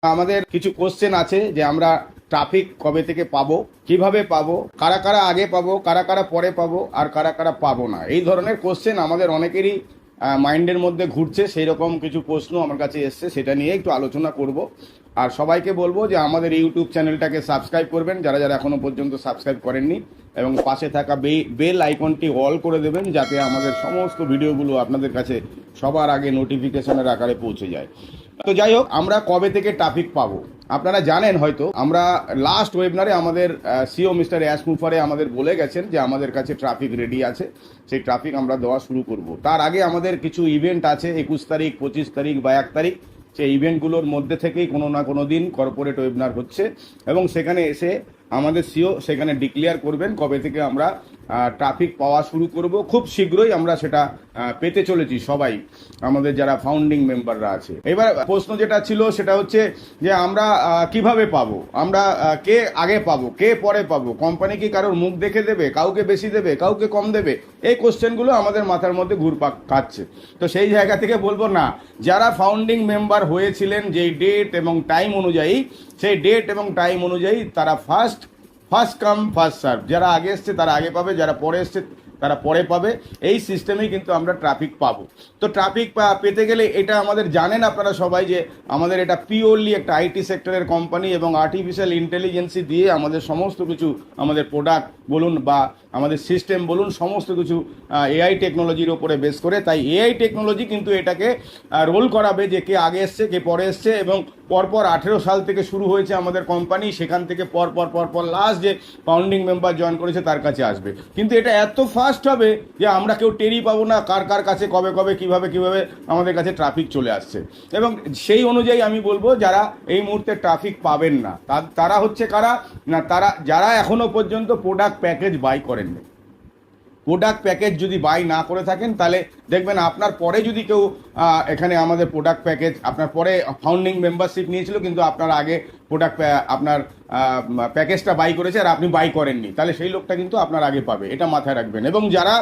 আমাদের কিছু কোশ্চেন আছে যে আমরা ট্রাফিক কবে থেকে পাবো, কিভাবে পাবো, কারা কারা আগে পাবো, কারা কারা পরে পাবো, আর কারা কারা পাবো না। এই ধরনের কোশ্চেন আমাদের অনেকেরই মাইন্ডের মধ্যে ঘুরছে। সেই রকম কিছু প্রশ্ন আমার কাছে এসছে, সেটা নিয়ে একটু আলোচনা করব। আর সবাইকে বলবো যে আমাদের ইউটিউব চ্যানেলটাকে সাবস্ক্রাইব করবেন যারা যারা এখনো পর্যন্ত সাবস্ক্রাইব করেননি, এবং পাশে থাকা বেল আইকনটি অল করে দেবেন যাতে আমাদের সমস্ত ভিডিওগুলো আপনাদের কাছে সবার আগে নোটিফিকেশনের আকারে পৌঁছে যায়। তো যাই হোক, আমরা কবে থেকে ট্রাফিক পাবো আপনারা জানেন হয়তো। আমরা লাস্ট ওয়েবিনারে আমাদের সিও মিস্টার অ্যাশ মুফারে আমাদের বলে গেছেন যে আমাদের কাছে ট্রাফিক রেডি আছে, সেই ট্রাফিক আমরা দেওয়া শুরু করব। তার আগে আমাদের কিছু ইভেন্ট আছে 21 তারিখ, 25 তারিখ বা 1 তারিখ। সেই ইভেন্টগুলোর মধ্যে থেকেই কোনো না কোনো দিন কর্পোরেট ওয়েবিনার হচ্ছে, এবং সেখানে এসে আমাদের সিও সেখানে ডিক্লেয়ার করবেন কবে থেকে আমরা ট্রাফিক পাওয়া শুরু করব। খুব শীঘ্রই আমরা সেটা পেতে চলেছি সবাই, আমাদের যারা ফাউন্ডিং মেম্বাররা আছে। এবার প্রশ্ন যেটা ছিল সেটা হচ্ছে যে আমরা কিভাবে পাবো, আমরা কে আগে পাবো, কে পরে পাবো, কোম্পানি কি কারোর মুখ দেখে দেবে, কাউকে বেশি দেবে, কাউকে কম দেবে? এই কোশ্চেনগুলো আমাদের মাথার মধ্যে ঘুরপাক খাচ্ছে। তো সেই জায়গা থেকে বলবো না, যারা ফাউন্ডিং মেম্বার হয়েছিলেন যেই ডেট এবং টাইম অনুযায়ী, সেই ডেট এবং টাইম অনুযায়ী তারা ফার্স্ট কাম ফার্স্ট সার্ভ। যারা আগে এসছে তারা আগে পাবে, যারা পরে এসছে তারা পরে পাবে। এই সিস্টেমেই কিন্তু আমরা ট্রাফিক পাবো। তো ট্রাফিক পেতে গেলে এটা আমাদের জানেন আপনারা সবাই যে আমাদের এটা পিওরলি একটা আইটি সেক্টরের কোম্পানি, এবং আর্টিফিশিয়াল ইন্টেলিজেন্সি দিয়ে আমাদের সমস্ত কিছু, আমাদের প্রোডাক্ট বলুন বা আমাদের সিস্টেম বলুন, সমস্ত কিছু এআই টেকনোলজির ওপরে বেস করে। তাই এআই টেকনোলজি কিন্তু এটাকে রোল করাবে যে কে আগে এসছে কে পরে এসছে। এবং পরপর 18 সাল থেকে শুরু হয়েছে আমাদের কোম্পানি, সেখান থেকে পরপর লাস্ট যে ফাউন্ডিং মেম্বার জয়েন করেছে তার কাছে আসবে। কিন্তু এটা এত ফাস্ট হবে যে আমরা কেউ টেরই পাবো না কার কার কাছে কবে কবে কিভাবে আমাদের কাছে ট্রাফিক চলে আসছে। এবং সেই অনুযায়ী আমি বলবো যারা এই মুহূর্তে ট্রাফিক পাবেন না তারা হচ্ছে কারা না, তারা যারা এখনো পর্যন্ত প্রোডাক্ট প্যাকেজ বাই করেননি। প্রোডাক্ট প্যাকেজ যদি বাই না করে থাকেন তাহলে দেখবেন আপনার পরে যদি কেউ এখানে আমাদের প্রোডাক্ট প্যাকেজ, আপনার পরে ফাউন্ডিং মেম্বারশিপ নিয়েছিল কিন্তু আপনার আগে প্রোডাক্ট আপনার প্যাকেজটা বাই করেছে আর আপনি বাই করেননি, তাহলে সেই লোকটা কিন্তু আপনার আগে পাবে, এটা মাথায় রাখবেন। এবং যারা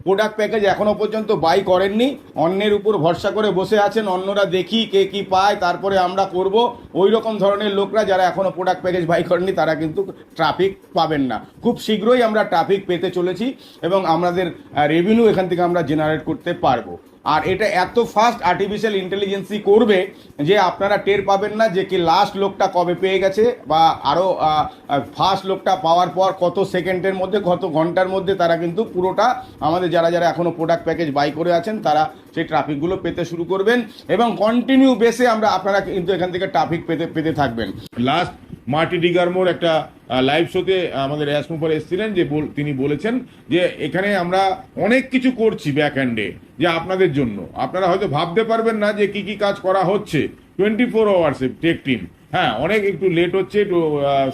প্রোডাক্ট প্যাকেজ এখনো পর্যন্ত বাই করেননি, অন্যের উপর ভরসা করে বসে আছেন, অন্যরা দেখি কে কি পায় তারপরে আমরা করব, ওই রকম ধরনের লোকরা যারা এখনো প্রোডাক্ট প্যাকেজ বাই করেননি তারা কিন্তু ট্রাফিক পাবেন না। খুব শীঘ্রই আমরা ট্রাফিক পেতে চলেছি এবং আমাদের রেভিনিউ এখান থেকে আমরা জেনারেট করতে পারবো। আর এটা এত ফাস্ট আর্টিফিশিয়াল ইন্টেলিজেন্সি করবে যে আপনারা টের পাবেন না যে কি লাস্ট লোকটা কবে পেয়ে গেছে, বা আরও ফার্স্ট লোকটা পাওয়ার পর কত সেকেন্ডের মধ্যে, কত ঘন্টার মধ্যে তারা কিন্তু পুরোটা আমাদের যারা যারা এখনও প্রোডাক্ট প্যাকেজ বাই করে আছেন তারা সেই ট্রাফিকগুলো পেতে শুরু করবেন। এবং কন্টিনিউ বেসে আপনারা কিন্তু এখান থেকে ট্রাফিক পেতে থাকবেন। লাস্ট মার্টি ডিগারমোর একটা লাইভ শোতে আমাদের অ্যাশ মুফার এসেছিলেন, যে তিনি বলেছেন যে এখানে আমরা অনেক কিছু করছি ব্যাক হ্যান্ডে, যে আপনাদের জন্য আপনারা হয়তো ভাবতে পারবেন না যে কি কি কাজ করা হচ্ছে 24 আওয়ার্সে টেক টিম। হ্যাঁ, অনেক একটু লেট হচ্ছে, একটু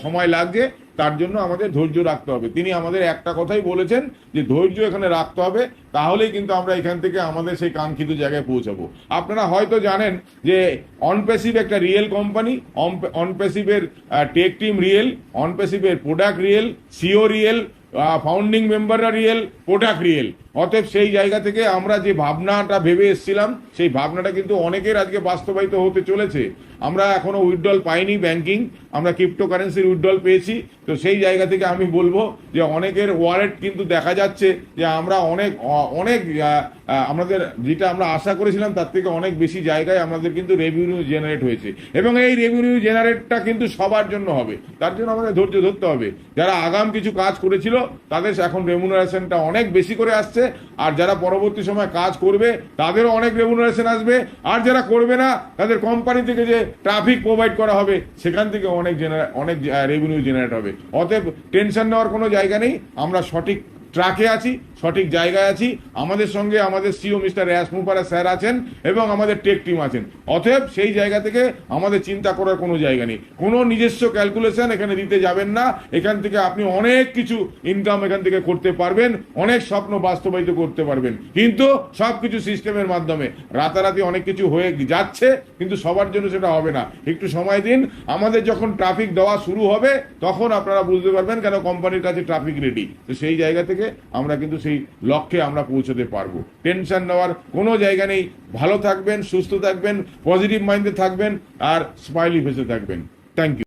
সময় লাগছে, তার জন্য আমাদের ধৈর্য রাখতে হবে। তিনি আমাদের একটা কথাই বলেছেন যে ধৈর্য এখানে রাখতে হবে, তাহলেই কিন্তু আমরা এখান থেকে আমাদের সেই কাঙ্ক্ষিত জায়গায় পৌঁছাবো। আপনারা হয়তো জানেন যে অনপ্যাসিভ একটা রিয়েল কোম্পানি, অনপ্যাসিভের টেক টিম রিয়েল, অনপ্যাসিভের product real, CEO real, founding মেম্বাররা রিয়েল, প্রোডাক্ট রিয়েল। অতএব সেই জায়গা থেকে আমরা যে ভাবনাটা ভেবে এসেছিলাম সেই ভাবনাটা কিন্তু অনেকের আজকে বাস্তবায়িত হতে চলেছে। আমরা এখনো উইথড্রল পাইনি ব্যাংকিং, আমরা ক্রিপ্টোকারেন্সির উইথড্রল পেয়েছি। তো সেই জায়গা থেকে আমি বলবো যে অনেকের ওয়ালেট কিন্তু দেখা যাচ্ছে যে আমরা অনেক আমাদের যেটা আমরা আশা করেছিলাম তার থেকে অনেক বেশি জায়গায় আমাদের কিন্তু রেভিনিউ জেনারেট হয়েছে, এবং এই রেভিনিউ জেনারেটটা কিন্তু সবার জন্য হবে। তার জন্য আমাদের ধৈর্য ধরতে হবে। যারা আগাম কিছু কাজ করেছিল তাদের এখন রেমুনারেশনটা অনেক বেশি করে আসছে, আর যারা পরবর্তী সময় কাজ করবে তাদেরও অনেক রেমুনারেশন আসবে, আর যারা করবে না তাদের কোম্পানি থেকে যে ট্রাফিক প্রোভাইড করা হবে সেখান থেকে অনেক রেভিনিউ জেনারেট হবে। অতএব টেনশন নেওয়ার কোনো জায়গা নেই, আমরা সঠিক ট্র্যাকে আছি, সঠিক জায়গায় আছি। আমাদের সঙ্গে আমাদের সিও মিস্টার অ্যাশ মুফারা স্যার আছেন এবং আমাদের টেক টিম আছেন। অতএব সেই জায়গা থেকে আমাদের চিন্তা করার কোনো জায়গা নেই, কোনো নিজস্ব ক্যালকুলেশন এখানে দিতে যাবেন না। এখান থেকে আপনি অনেক কিছু ইনকাম এখান থেকে করতে পারবেন, অনেক স্বপ্ন বাস্তবায়িত করতে পারবেন, কিন্তু সব কিছু সিস্টেমের মাধ্যমে। রাতারাতি অনেক কিছু হয়ে যাচ্ছে কিন্তু সবার জন্য সেটা হবে না, একটু সময় দিন। আমাদের যখন ট্রাফিক দেওয়া শুরু হবে তখন আপনারা বুঝতে পারবেন কেন কোম্পানির কাছে ট্রাফিক রেডি। তো সেই জায়গা থেকে আমরা কিন্তু সেই সেই লক্ষ্যে আমরা পৌঁছতে পারবো। টেনশন নেওয়ার কোনো জায়গা নেই। ভালো থাকবেন, সুস্থ থাকবেন, পজিটিভ মাইন্ডে থাকবেন আর স্মাইলি ফেসে থাকবেন। Thank you.